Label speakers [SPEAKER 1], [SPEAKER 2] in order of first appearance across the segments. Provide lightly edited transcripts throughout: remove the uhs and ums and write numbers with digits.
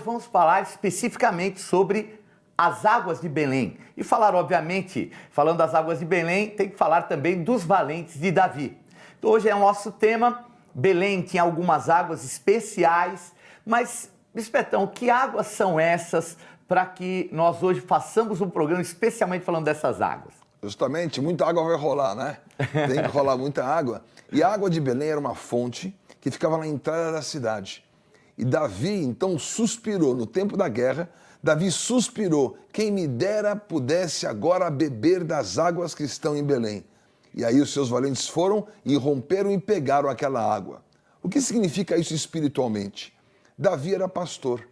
[SPEAKER 1] vamos falar especificamente sobre as águas de Belém. E falar, obviamente, falando das águas de Belém, tem que falar também dos valentes de Davi. Então, hoje é o nosso tema. Belém tinha algumas águas especiais, mas, Bispetão, que águas são essas para que nós hoje façamos um programa especialmente falando dessas águas?
[SPEAKER 2] Justamente, muita água vai rolar, né? Tem que rolar muita água. E a água de Belém era uma fonte que ficava na entrada da cidade. E Davi, então, suspirou no tempo da guerra. Davi suspirou: quem me dera pudesse agora beber das águas que estão em Belém. E aí os seus valentes foram e romperam e pegaram aquela água. O que significa isso espiritualmente? Davi era pastor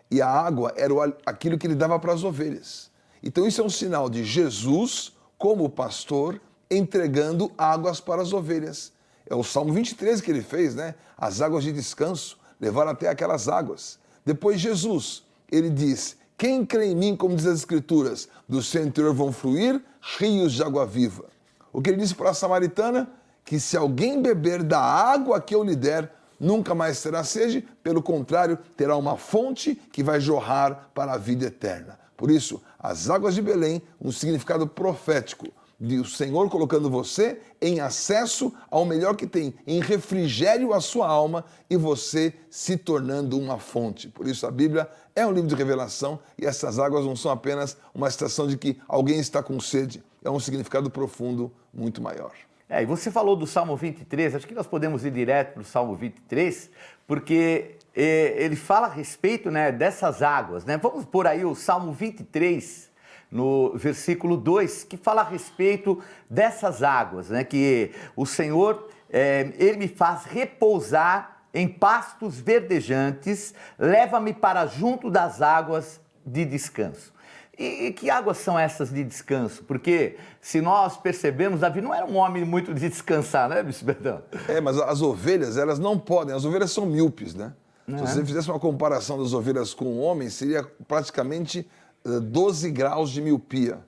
[SPEAKER 2] e a água era aquilo que ele dava para as ovelhas. Então isso é um sinal de Jesus, como pastor, entregando águas para as ovelhas. É o Salmo 23 que ele fez, né? As águas de descanso levaram até aquelas águas. Depois Jesus, ele diz: quem crê em mim, como diz as Escrituras, do seu interior vão fluir rios de água viva. O que ele disse para a samaritana? Que se alguém beber da água que eu lhe der, nunca mais terá sede, pelo contrário, terá uma fonte que vai jorrar para a vida eterna. Por isso, as águas de Belém, um significado profético de o Senhor colocando você em acesso ao melhor que tem, em refrigério à sua alma e você se tornando uma fonte. Por isso a Bíblia é um livro de revelação e essas águas não são apenas uma citação de que alguém está com sede, é um significado profundo muito maior.
[SPEAKER 1] E você falou do Salmo 23, acho que nós podemos ir direto para o Salmo 23, porque ele fala a respeito, né, dessas águas, né? Vamos por aí o Salmo 23, no versículo 2, que fala a respeito dessas águas, né? Que o Senhor, Ele me faz repousar em pastos verdejantes, leva-me para junto das águas de descanso. E que águas são essas de descanso? Porque, se nós percebemos, Davi não era um homem muito de descansar, né, Bispo Betão?
[SPEAKER 2] Mas as ovelhas, elas não podem, as ovelhas são míopes, né? Se você fizesse uma comparação das ovelhas com o homem, seria praticamente 12 graus de miopia.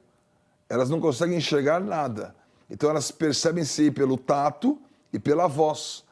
[SPEAKER 2] Elas não conseguem enxergar nada. Então elas percebem-se pelo tato e pela voz.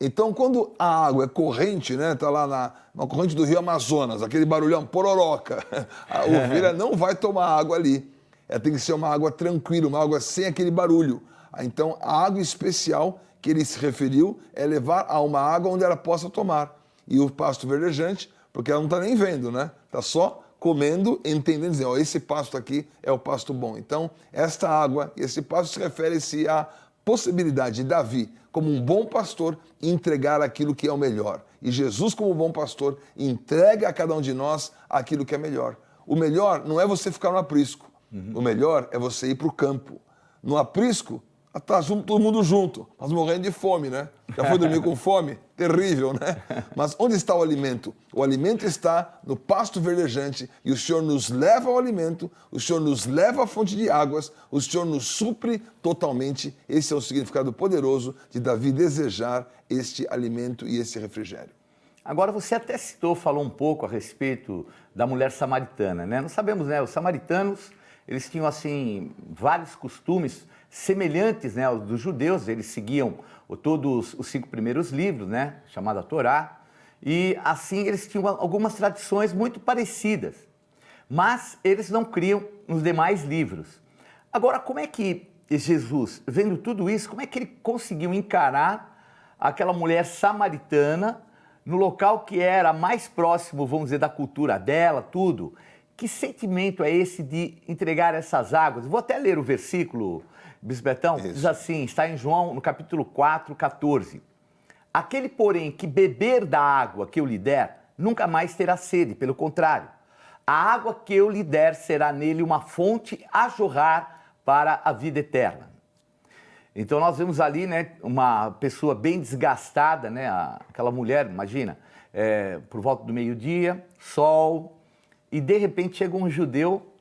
[SPEAKER 2] Então quando a água é corrente, né, tá lá na corrente do rio Amazonas, aquele barulhão, pororoca, a ovelha não vai tomar água ali. Ela tem que ser uma água tranquila, uma água sem aquele barulho. Então a água especial que ele se referiu é levar a uma água onde ela possa tomar. E o pasto verdejante, porque ela não está nem vendo, né? Está só comendo, entendendo, dizendo, esse pasto aqui é o pasto bom. Então, esta água, esse pasto se refere-se à possibilidade de Davi, como um bom pastor, entregar aquilo que é o melhor. E Jesus, como bom pastor, entrega a cada um de nós aquilo que é melhor. O melhor não é você ficar no aprisco. O melhor é você ir para o campo. No aprisco, está todo mundo junto, mas morrendo de fome, né? Já foi dormir com fome? Terrível, né? Mas onde está o alimento? O alimento está no pasto verdejante e o Senhor nos leva ao alimento, o Senhor nos leva à fonte de águas, o Senhor nos supre totalmente. Esse é o significado poderoso de Davi desejar este alimento e esse refrigério.
[SPEAKER 1] Agora você até falou um pouco a respeito da mulher samaritana, né? Nós sabemos, né? Os samaritanos, eles tinham, assim, vários costumes semelhantes, né, aos dos judeus. Eles seguiam todos os 5 primeiros livros, né, chamada Torá, e assim eles tinham algumas tradições muito parecidas, mas eles não criam nos demais livros. Agora, como é que Jesus, vendo tudo isso, como é que ele conseguiu encarar aquela mulher samaritana no local que era mais próximo, vamos dizer, da cultura dela, tudo? Que sentimento é esse de entregar essas águas? Vou até ler o versículo, Bispo Betão, diz assim, está em João, no capítulo 4, 14. Aquele, porém, que beber da água que eu lhe der, nunca mais terá sede, pelo contrário. A água que eu lhe der será nele uma fonte a jorrar para a vida eterna. Então nós vemos ali, né, uma pessoa bem desgastada, né, aquela mulher, imagina, por volta do meio-dia, sol, e de repente chega um judeu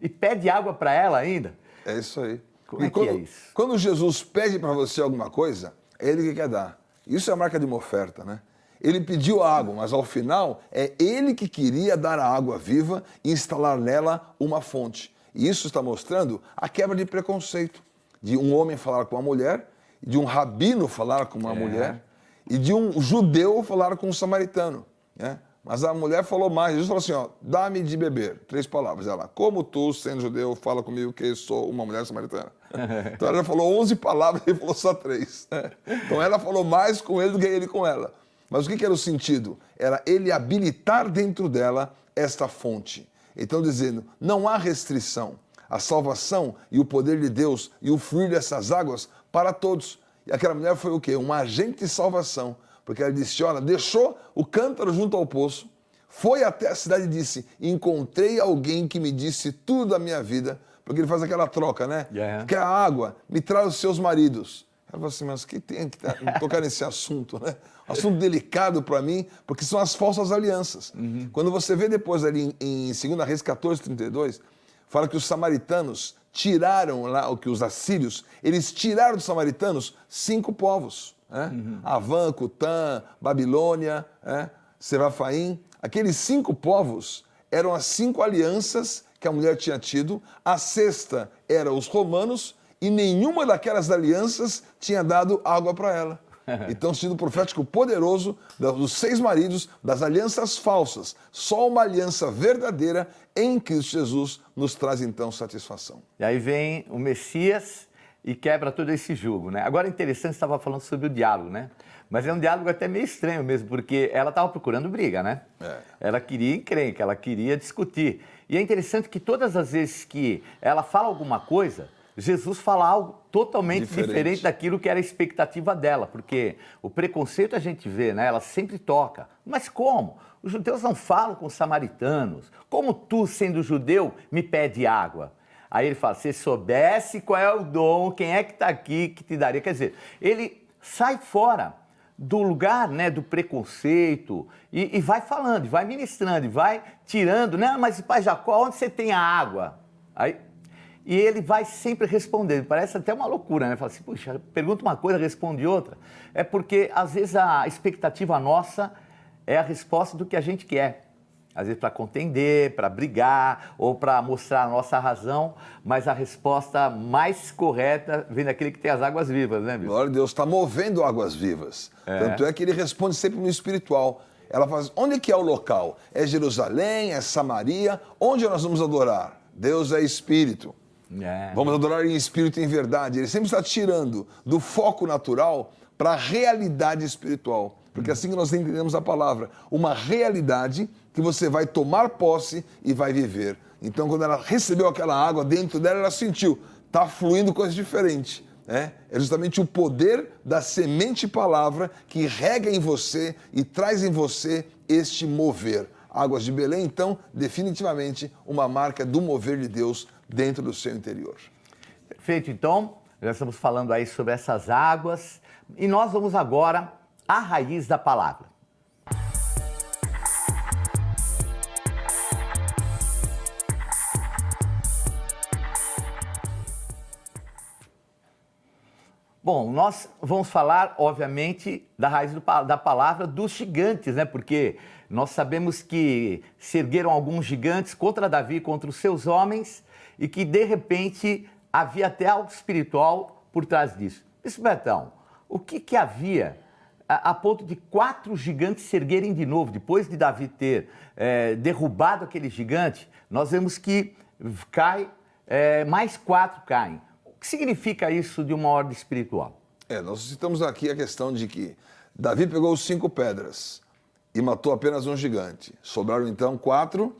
[SPEAKER 1] e pede água para ela ainda.
[SPEAKER 2] É isso aí.
[SPEAKER 1] Como é que é isso?
[SPEAKER 2] Quando Jesus pede para você alguma coisa, é Ele que quer dar. Isso é a marca de uma oferta, né? Ele pediu água, mas ao final é Ele que queria dar a água viva e instalar nela uma fonte. E isso está mostrando a quebra de preconceito. De um homem falar com uma mulher, de um rabino falar com uma mulher, e de um judeu falar com um samaritano. Né? Mas a mulher falou mais. Jesus falou assim, ó, dá-me de beber. 3 palavras. Ela, como tu, sendo judeu, fala comigo que sou uma mulher samaritana. Então ela já falou 11 palavras e ele falou só 3. Então ela falou mais com ele do que ele com ela. Mas o que era o sentido? Era ele habilitar dentro dela esta fonte. Então dizendo, não há restrição. A salvação e o poder de Deus e o fluir dessas águas para todos. E aquela mulher foi o quê? Um agente de salvação. Porque ela disse, olha, deixou o cântaro junto ao poço, foi até a cidade e disse, encontrei alguém que me disse tudo da minha vida, porque ele faz aquela troca, né? Quer a água? Me traz os seus maridos. Ela falou assim, mas que tem que tocar nesse assunto, né? Um assunto delicado para mim, porque são as falsas alianças. Quando você vê depois ali em 2 Reis 14:32, fala que os samaritanos tiraram lá, que os assírios, eles tiraram dos samaritanos 5 povos. Avã, Cutã, Babilônia, Serafaim. Aqueles 5 povos eram as 5 alianças que a mulher tinha tido. A 6ª era os romanos e nenhuma daquelas alianças tinha dado água para ela. Então, sentido profético poderoso dos 6 maridos, das alianças falsas. Só uma aliança verdadeira em Cristo Jesus nos traz, então, satisfação.
[SPEAKER 1] E aí vem o Messias e quebra todo esse jugo, né? Agora, interessante, você estava falando sobre o diálogo, né? Mas é um diálogo até meio estranho mesmo, porque ela estava procurando briga, né? Ela queria encrenca, ela queria discutir. E é interessante que todas as vezes que ela fala alguma coisa, Jesus fala algo totalmente diferente daquilo que era a expectativa dela, porque o preconceito a gente vê, né? Ela sempre toca. Mas como? Os judeus não falam com os samaritanos. Como tu, sendo judeu, me pede água? Aí ele fala, se soubesse qual é o dom, quem é que está aqui que te daria? Quer dizer, ele sai fora do lugar, né, do preconceito e vai falando, e vai ministrando, e vai tirando, né? Mas pai Jacó, onde você tem a água? E ele vai sempre respondendo, parece até uma loucura, né? Fala assim, puxa, pergunta uma coisa, responde outra. É porque, às vezes, a expectativa nossa é a resposta do que a gente quer. Às vezes para contender, para brigar ou para mostrar a nossa razão, mas a resposta mais correta vem daquele que tem as águas vivas, né, Bispo?
[SPEAKER 2] Glória a Deus, está movendo águas vivas. Tanto é que ele responde sempre no espiritual. Ela fala, onde que é o local? É Jerusalém? É Samaria? Onde nós vamos adorar? Deus é espírito. Vamos adorar em espírito e em verdade. Ele sempre está tirando do foco natural para a realidade espiritual. Porque assim que nós entendemos a palavra, uma realidade que você vai tomar posse e vai viver. Então, quando ela recebeu aquela água dentro dela, ela sentiu, está fluindo coisa diferente. É justamente o poder da semente palavra que rega em você e traz em você este mover. Águas de Belém, então, definitivamente uma marca do mover de Deus dentro do seu interior.
[SPEAKER 1] Perfeito, então, já estamos falando aí sobre essas águas e nós vamos agora à raiz da palavra. Bom, nós vamos falar, obviamente, da raiz da palavra dos gigantes, né? Porque nós sabemos que se ergueram alguns gigantes contra Davi, contra os seus homens, e que, de repente, havia até algo espiritual por trás disso. Isso, Betão, o que havia a ponto de 4 gigantes se erguerem de novo? Depois de Davi ter derrubado aquele gigante, nós vemos que cai, mais 4 caem. O que significa isso de uma ordem espiritual?
[SPEAKER 2] Nós citamos aqui a questão de que Davi pegou 5 pedras e matou apenas um gigante. Sobraram então 4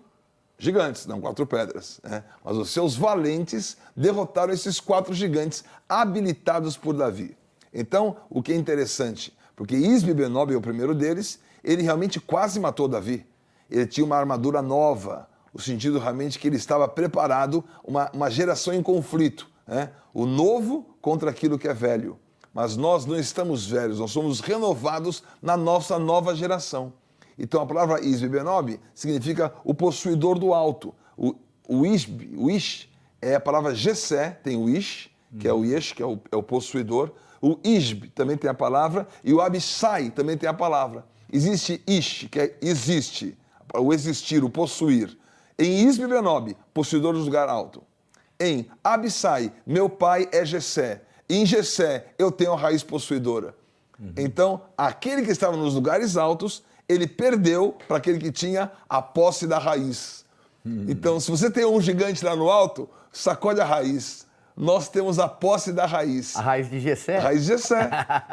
[SPEAKER 2] gigantes, não 4 pedras. Mas os seus valentes derrotaram esses 4 gigantes habilitados por Davi. Então, o que é interessante, porque Isbi-Benob é o primeiro deles, ele realmente quase matou Davi. Ele tinha uma armadura nova, o sentido realmente que ele estava preparado, uma geração em conflito. O novo contra aquilo que é velho. Mas nós não estamos velhos, nós somos renovados na nossa nova geração. Então a palavra Isbi-Benob significa o possuidor do alto. O Ish é a palavra Jessé, tem o Ish, que é o Yesh, que é o possuidor. O Isb também tem a palavra e o Abissai também tem a palavra. Existe Ish, que é existe, o existir, o possuir. Em Isbi-Benob, possuidor do lugar alto. Em Abissai, meu pai é Jessé. Em Jessé, eu tenho a raiz possuidora. Então, aquele que estava nos lugares altos ele perdeu para aquele que tinha a posse da raiz. Então, se você tem um gigante lá no alto, sacode a raiz. Nós temos a posse da raiz.
[SPEAKER 1] A raiz de Jessé?
[SPEAKER 2] A raiz de Jessé.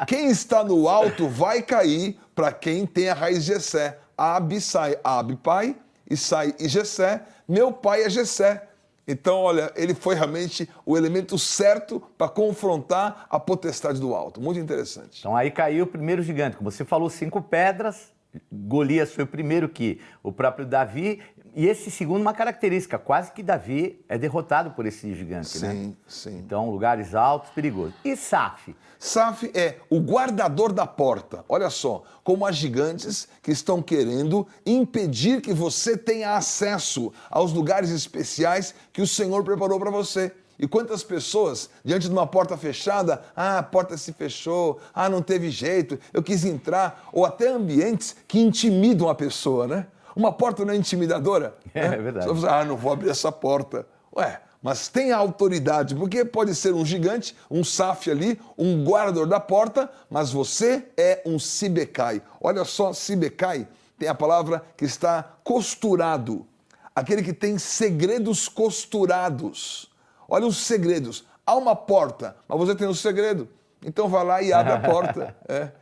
[SPEAKER 2] Quem está no alto vai cair para quem tem a raiz de Jessé. Abi sai, Abi pai, e sai e Jessé. Meu pai é Jessé. Então, olha, ele foi realmente o elemento certo para confrontar a potestade do alto. Muito interessante.
[SPEAKER 1] Então aí caiu o primeiro gigante. Como você falou, 5 pedras. Golias foi o primeiro que o próprio Davi. E esse segundo, uma característica, quase que Davi é derrotado por esse gigante, né?
[SPEAKER 2] Sim, sim.
[SPEAKER 1] Então, lugares altos, perigoso. E Saf?
[SPEAKER 2] Saf é o guardador da porta. Olha só, como há gigantes que estão querendo impedir que você tenha acesso aos lugares especiais que o Senhor preparou para você. E quantas pessoas, diante de uma porta fechada, a porta se fechou, não teve jeito, eu quis entrar, ou até ambientes que intimidam a pessoa, né? Uma porta não é intimidadora?
[SPEAKER 1] É
[SPEAKER 2] né?
[SPEAKER 1] verdade.
[SPEAKER 2] Você fala, não vou abrir essa porta. Ué, mas tem a autoridade, porque pode ser um gigante, um Saf ali, um guardador da porta, mas você é um Sibecai. Olha só, Sibecai tem a palavra que está costurado, aquele que tem segredos costurados. Olha os segredos. Há uma porta, mas você tem um segredo. Então vai lá e abre a porta.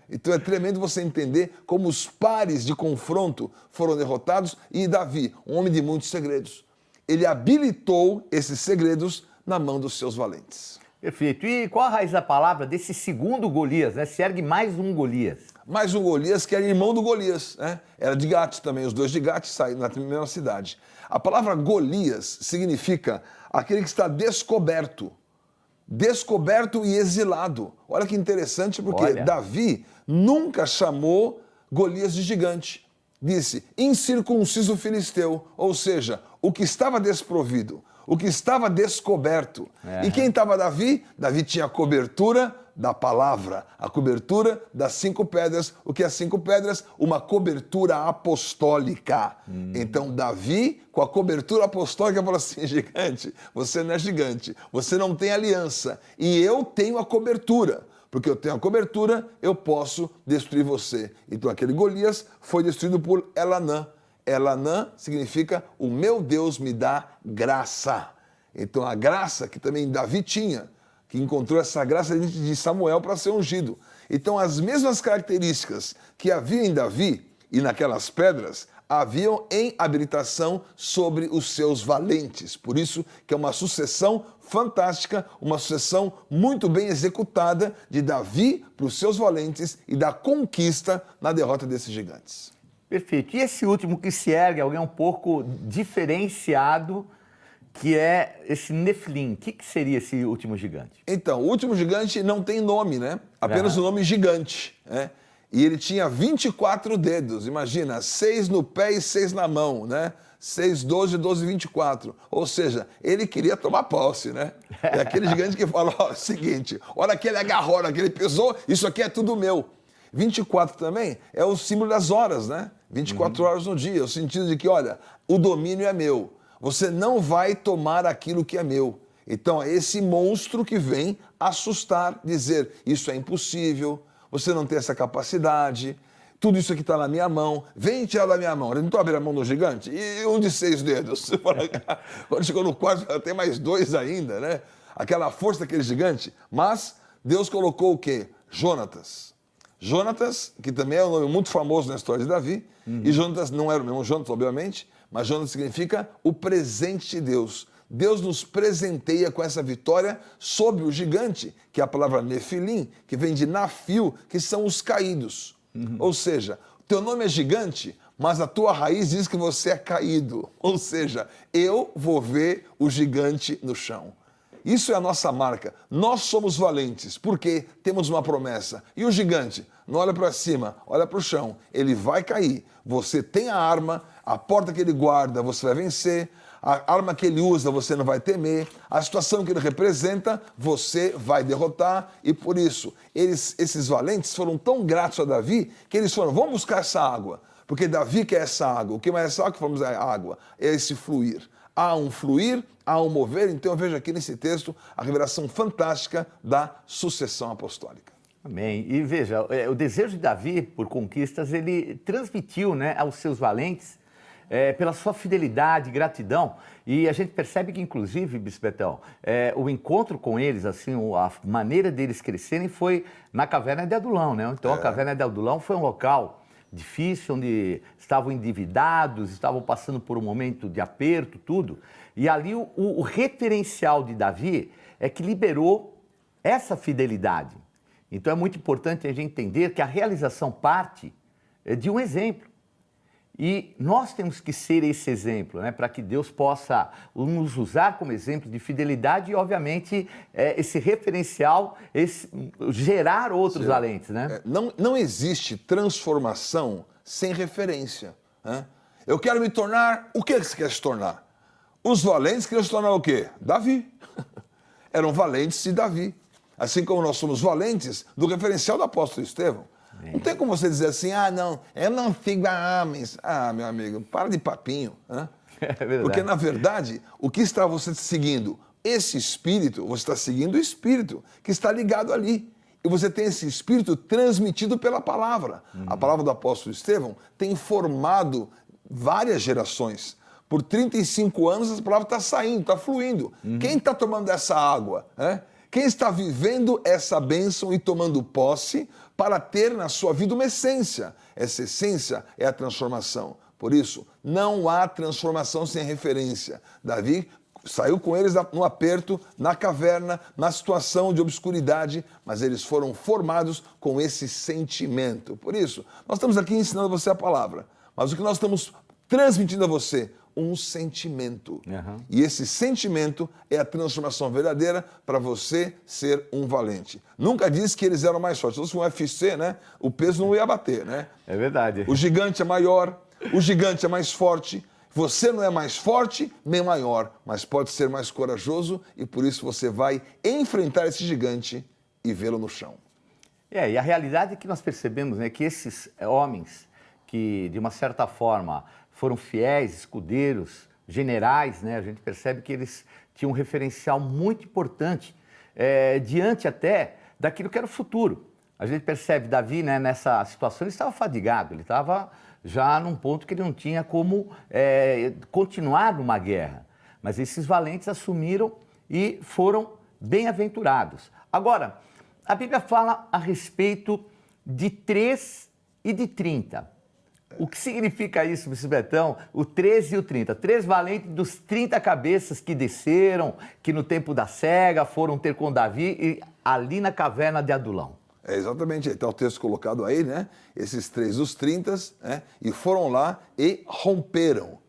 [SPEAKER 2] Então é tremendo você entender como os pares de confronto foram derrotados e Davi, um homem de muitos segredos, ele habilitou esses segredos na mão dos seus valentes.
[SPEAKER 1] Perfeito. E qual a raiz da palavra desse segundo Golias, né? Se ergue mais um Golias.
[SPEAKER 2] Mais um Golias que era irmão do Golias, né? Era de Gate também, os dois de Gate saíram na mesma cidade. A palavra Golias significa aquele que está descoberto e exilado. Olha que interessante, porque Davi nunca chamou Golias de gigante. Disse, incircunciso filisteu, ou seja, o que estava desprovido, o que estava descoberto. E quem estava Davi? Davi tinha a cobertura da palavra, a cobertura das 5 pedras. O que é 5 pedras? Uma cobertura apostólica. Então Davi, com a cobertura apostólica, falou assim, gigante, você não é gigante, você não tem aliança, e eu tenho a cobertura. Porque eu tenho a cobertura, eu posso destruir você. Então aquele Golias foi destruído por Elanã. Elanã significa o meu Deus me dá graça. Então a graça que também Davi tinha, que encontrou essa graça de Samuel para ser ungido. Então as mesmas características que havia em Davi e naquelas pedras, haviam em habilitação sobre os seus valentes. Por isso que é uma sucessão fantástica, uma sucessão muito bem executada de Davi para os seus valentes e da conquista na derrota desses gigantes.
[SPEAKER 1] Perfeito. E esse último que se ergue, alguém um pouco diferenciado, que é esse Nefilim. O que seria esse último gigante?
[SPEAKER 2] Então, o último gigante não tem nome, né? Apenas o nome gigante, né? E ele tinha 24 dedos, imagina, 6 no pé e 6 na mão, né? 6, 12, 12, 24. Ou seja, ele queria tomar posse, né? É aquele gigante que fala, ó, seguinte, olha aquele agarrou, olha aquele pesou, isso aqui é tudo meu. 24 também é o símbolo das horas, né? 24 horas no dia, o sentido de que, olha, o domínio é meu. Você não vai tomar aquilo que é meu. Então é esse monstro que vem assustar, dizer, isso é impossível, você não tem essa capacidade, tudo isso aqui está na minha mão, vem tirar da minha mão. Eu não estou abrindo a mão do gigante? E um de 6 dedos? Você fala, quando chegou no quarto, ela tem mais 2 ainda, né? Aquela força daquele gigante. Mas Deus colocou o quê? Jonatas. Jonatas, que também é um nome muito famoso na história de Davi, e Jonatas não era o mesmo Jonatas, obviamente, mas Jonatas significa o presente de Deus. Deus nos presenteia com essa vitória sobre o gigante, que é a palavra Nefilim, que vem de Nafil, que são os caídos. Ou seja, teu nome é gigante, mas a tua raiz diz que você é caído. Ou seja, eu vou ver o gigante no chão. Isso é a nossa marca. Nós somos valentes, porque temos uma promessa. E o gigante? Não olha para cima, olha para o chão. Ele vai cair. Você tem a arma, a porta que ele guarda, você vai vencer. A arma que ele usa, você não vai temer. A situação que ele representa, você vai derrotar. E por isso, esses valentes foram tão gratos a Davi, que eles foram, vamos buscar essa água. Porque Davi quer essa água. O que mais é essa água? Que vamos a água. É esse fluir. Há um fluir, há um mover. Então eu vejo aqui nesse texto a revelação fantástica da sucessão apostólica.
[SPEAKER 1] Amém. E veja, o desejo de Davi por conquistas, ele transmitiu, né, aos seus valentes pela sua fidelidade e gratidão. E a gente percebe que, inclusive, Bispo Betão, o encontro com eles, assim, a maneira deles crescerem foi na caverna de Adulão, né? Então, a caverna de Adulão foi um local difícil, onde estavam endividados, estavam passando por um momento de aperto, tudo. E ali o referencial de Davi é que liberou essa fidelidade. Então é muito importante a gente entender que a realização parte de um exemplo. E nós temos que ser esse exemplo, né, para que Deus possa nos usar como exemplo de fidelidade e, obviamente, esse referencial, gerar outros valentes. Né?
[SPEAKER 2] Não existe transformação sem referência. Né? Eu quero me tornar... O que você quer se tornar? Os valentes queriam se tornar o quê? Davi. Eram valentes de Davi. Assim como nós somos valentes do referencial do apóstolo Estevão. Não tem como você dizer assim, não, eu não sigo a homens. Meu amigo, para de papinho. Né?
[SPEAKER 1] É verdade.
[SPEAKER 2] Porque, na verdade, o que está você seguindo? Esse espírito, você está seguindo o espírito que está ligado ali. E você tem esse espírito transmitido pela palavra. A palavra do apóstolo Estevão tem formado várias gerações. Por 35 anos, essa palavra está saindo, está fluindo. Quem está tomando essa água? Quem está vivendo essa bênção e tomando posse para ter na sua vida uma essência? Essa essência é a transformação. Por isso, não há transformação sem referência. Davi saiu com eles no aperto, na caverna, na situação de obscuridade, mas eles foram formados com esse sentimento. Por isso, nós estamos aqui ensinando você a palavra, mas o que nós estamos transmitindo a você? Um sentimento. E esse sentimento é a transformação verdadeira para você ser um valente. Nunca disse que eles eram mais fortes. Se fosse um UFC, né, o peso não ia bater, né?
[SPEAKER 1] É verdade.
[SPEAKER 2] O gigante é maior, o gigante é mais forte. Você não é mais forte nem maior, mas pode ser mais corajoso e por isso você vai enfrentar esse gigante e vê-lo no chão.
[SPEAKER 1] E a realidade é que nós percebemos, né, que esses homens que, de uma certa forma, foram fiéis, escudeiros, generais, né? A gente percebe que eles tinham um referencial muito importante diante até daquilo que era o futuro. A gente percebe Davi, né, nessa situação, ele estava fadigado, ele estava já num ponto que ele não tinha como continuar numa guerra. Mas esses valentes assumiram e foram bem-aventurados. Agora, a Bíblia fala a respeito de 3 e de 30. O que significa isso, Bispo Betão? O 13 e o 30. 3 valentes dos 30 cabeças que desceram, que no tempo da cega foram ter com Davi e ali na caverna de Adulão.
[SPEAKER 2] Exatamente, está o texto colocado aí, né? Esses 3 dos 30, e foram lá e romperam.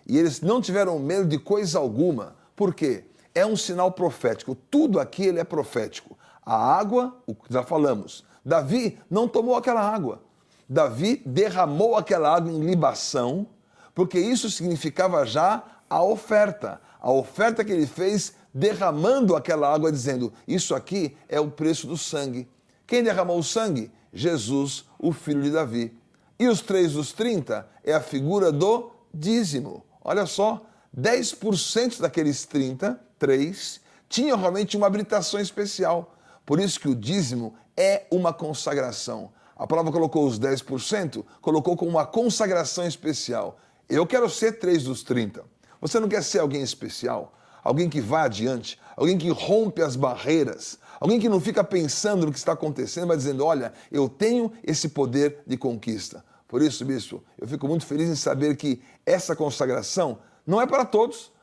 [SPEAKER 2] E eles não tiveram medo de coisa alguma. Por quê? É um sinal profético. Tudo aqui ele é profético. A água, o que já falamos, Davi não tomou aquela água. Davi derramou aquela água em libação, porque isso significava já a oferta. A oferta que ele fez derramando aquela água, dizendo, isso aqui é o preço do sangue. Quem derramou o sangue? Jesus, o filho de Davi. E os 3 dos 30 é a figura do dízimo. Olha só, 10% daqueles 33 tinham realmente uma habilitação especial. Por isso que o dízimo é uma consagração. A palavra colocou os 10%, colocou como uma consagração especial. Eu quero ser 3 dos 30. Você não quer ser alguém especial? Alguém que vai adiante? Alguém que rompe as barreiras? Alguém que não fica pensando no que está acontecendo, mas dizendo, olha, eu tenho esse poder de conquista. Por isso, bispo, eu fico muito feliz em saber que essa consagração não é para todos,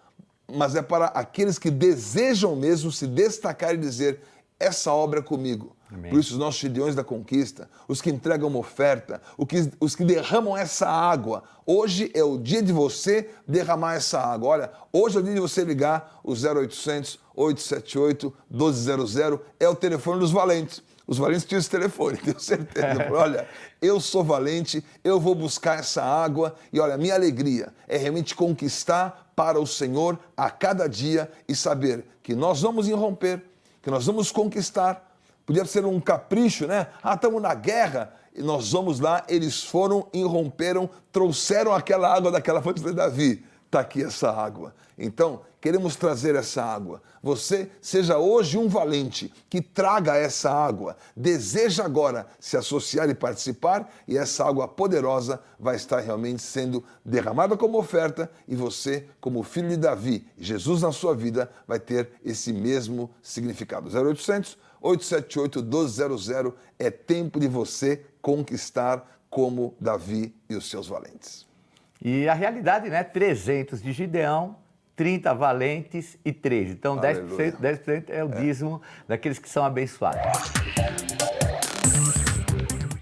[SPEAKER 2] mas é para aqueles que desejam mesmo se destacar e dizer, essa obra é comigo. Amém. Por isso os nossos Gideões da conquista, os que entregam uma oferta, os que derramam essa água. Hoje é o dia de você derramar essa água. Olha, hoje é o dia de você ligar o 0800 878 1200, é o telefone dos valentes. Os valentes tinham esse telefone, tenho certeza. Olha, eu sou valente, eu vou buscar essa água e olha, minha alegria é realmente conquistar para o Senhor a cada dia e saber que nós vamos irromper, que nós vamos conquistar. Podia ser um capricho, né? Estamos na guerra e nós vamos lá. Eles foram, irromperam, trouxeram aquela água daquela fonte de Davi. está aqui essa água. Então, queremos trazer essa água. Você seja hoje um valente que traga essa água. Deseja agora se associar e participar, e essa água poderosa vai estar realmente sendo derramada como oferta, e você, como filho de Davi, Jesus na sua vida, vai ter esse mesmo significado. 0800 878 1200 é tempo de você conquistar como Davi e os seus valentes.
[SPEAKER 1] E a realidade, né? 300 de Gideão, 30 valentes e 13. Então, 10% é o dízimo daqueles que são abençoados.